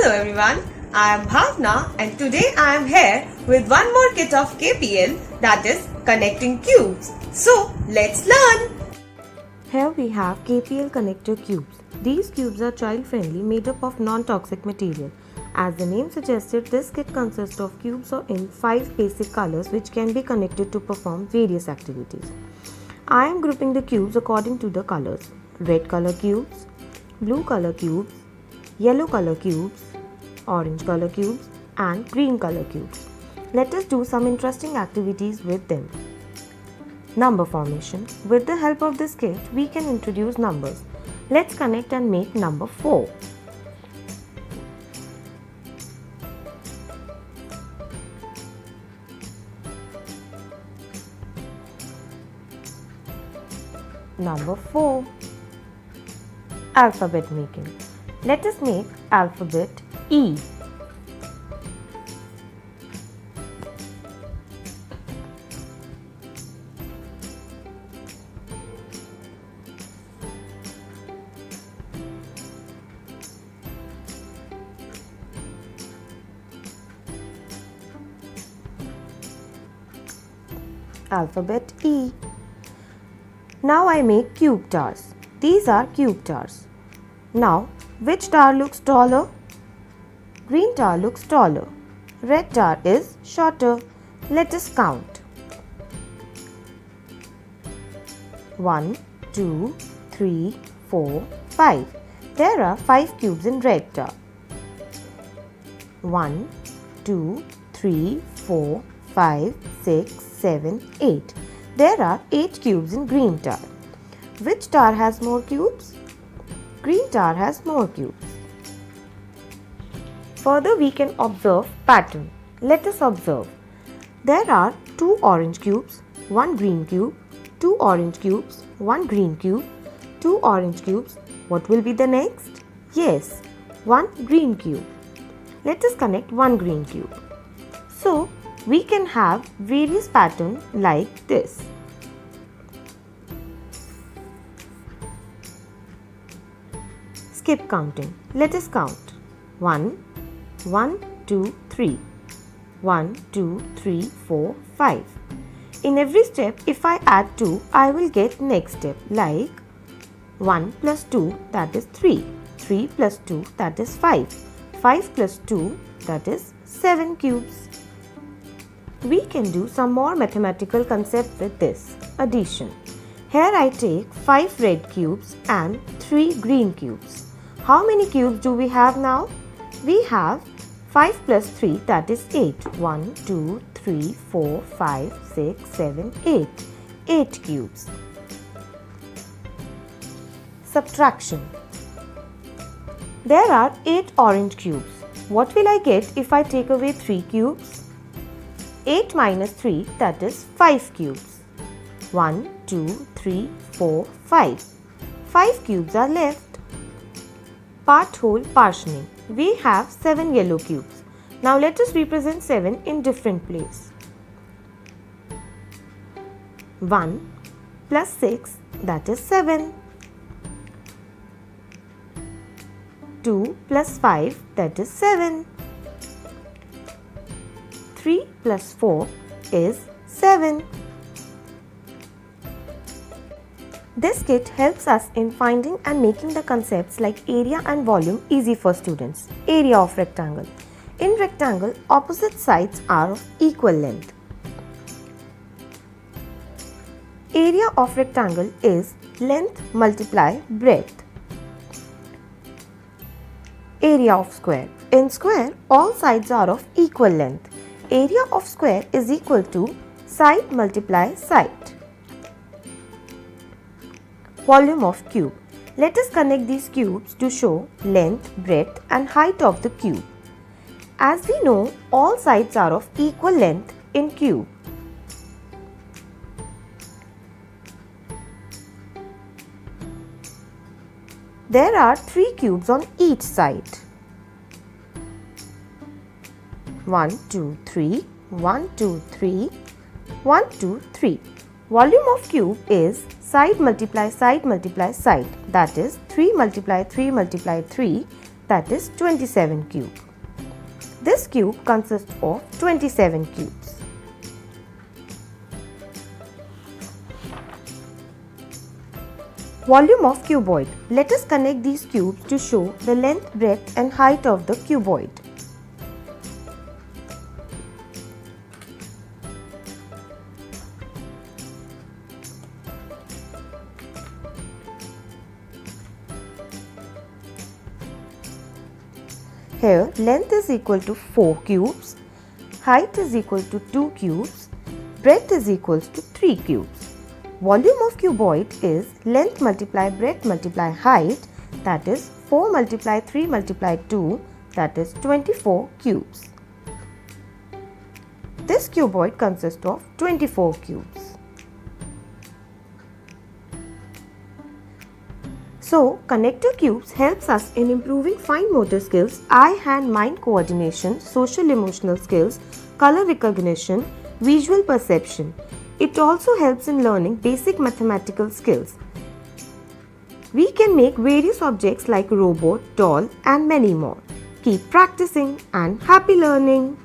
Hello everyone, I am Bhavna and today I am here with one more kit of KPL, that is connecting cubes. So let's learn. Here we have KPL connector cubes. These cubes are child friendly, made up of non-toxic material. As the name suggested, this kit consists of cubes in 5 basic colors which can be connected to perform various activities. I am grouping the cubes according to the colors: red color cubes, blue color cubes, yellow color cubes, orange color cubes and green color cubes. Let us do some interesting activities with them. Number formation. With the help of this kit, we can introduce numbers. Let's connect and make number 4. Number 4. Alphabet making. Let us make alphabet E. Alphabet E. Now I make cube towers. These are cube towers. Now, which tower looks taller? Green tower looks taller. Red tower is shorter. Let us count. 1, 2, 3, 4, 5. There are 5 cubes in red tower. 1, 2, 3, 4, 5, 6, 7, 8. There are 8 cubes in green tower. Which tower has more cubes? Green tower has more cubes. Further, we can observe pattern. Let us observe. There are 2 orange cubes, 1 green cube, 2 orange cubes, 1 green cube, 2 orange cubes. What will be the next? Yes, 1 green cube. Let us connect 1 green cube. So, we can have various patterns like this. Skip counting. Let us count. 1, 1, 2, 3. 1, 2, 3, 4, 5. In every step, if I add 2, I will get next step like 1 plus 2, that is 3. 3 plus 2, that is 5. 5 plus 2, that is 7 cubes. We can do some more mathematical concept with this addition. Here I take 5 red cubes and 3 green cubes. How many cubes do we have now? We have 5 plus 3, that is 8. 1, 2, 3, 4, 5, 6, 7, 8. 8 cubes. Subtraction. There are 8 orange cubes. What will I get if I take away 3 cubes? 8 minus 3, that is 5 cubes. 1, 2, 3, 4, 5. 5 cubes are left. Part whole partitioning. We have 7 yellow cubes. Now let us represent 7 in different place. 1 plus 6, that is 7. 2 plus 5, that is 7. 3 plus 4 is 7. This kit helps us in finding and making the concepts like area and volume easy for students. Area of rectangle. In rectangle, opposite sides are of equal length. Area of rectangle is length multiply breadth. Area of square. In square, all sides are of equal length. Area of square is equal to side multiply side. Volume of cube. Let us connect these cubes to show length, breadth and height of the cube. As we know, all sides are of equal length in cube. There are 3 cubes on each side. 1, 2, 3, 1, 2, 3, 1, 2, 3. Volume of cube is side multiply side, that is 3 multiply 3 multiply 3 that is 27 cube. This cube consists of 27 cubes. Volume of cuboid. Let us connect these cubes to show the length, breadth and height of the cuboid. Here length is equal to 4 cubes, height is equal to 2 cubes, breadth is equal to 3 cubes. Volume of cuboid is length multiply breadth multiply height, that is 4 multiply 3 multiply 2, that is 24 cubes. This cuboid consists of 24 cubes. So, connector cubes helps us in improving fine motor skills, eye-hand-mind coordination, social-emotional skills, color recognition, visual perception. It also helps in learning basic mathematical skills. We can make various objects like robot, doll and many more. Keep practicing and happy learning!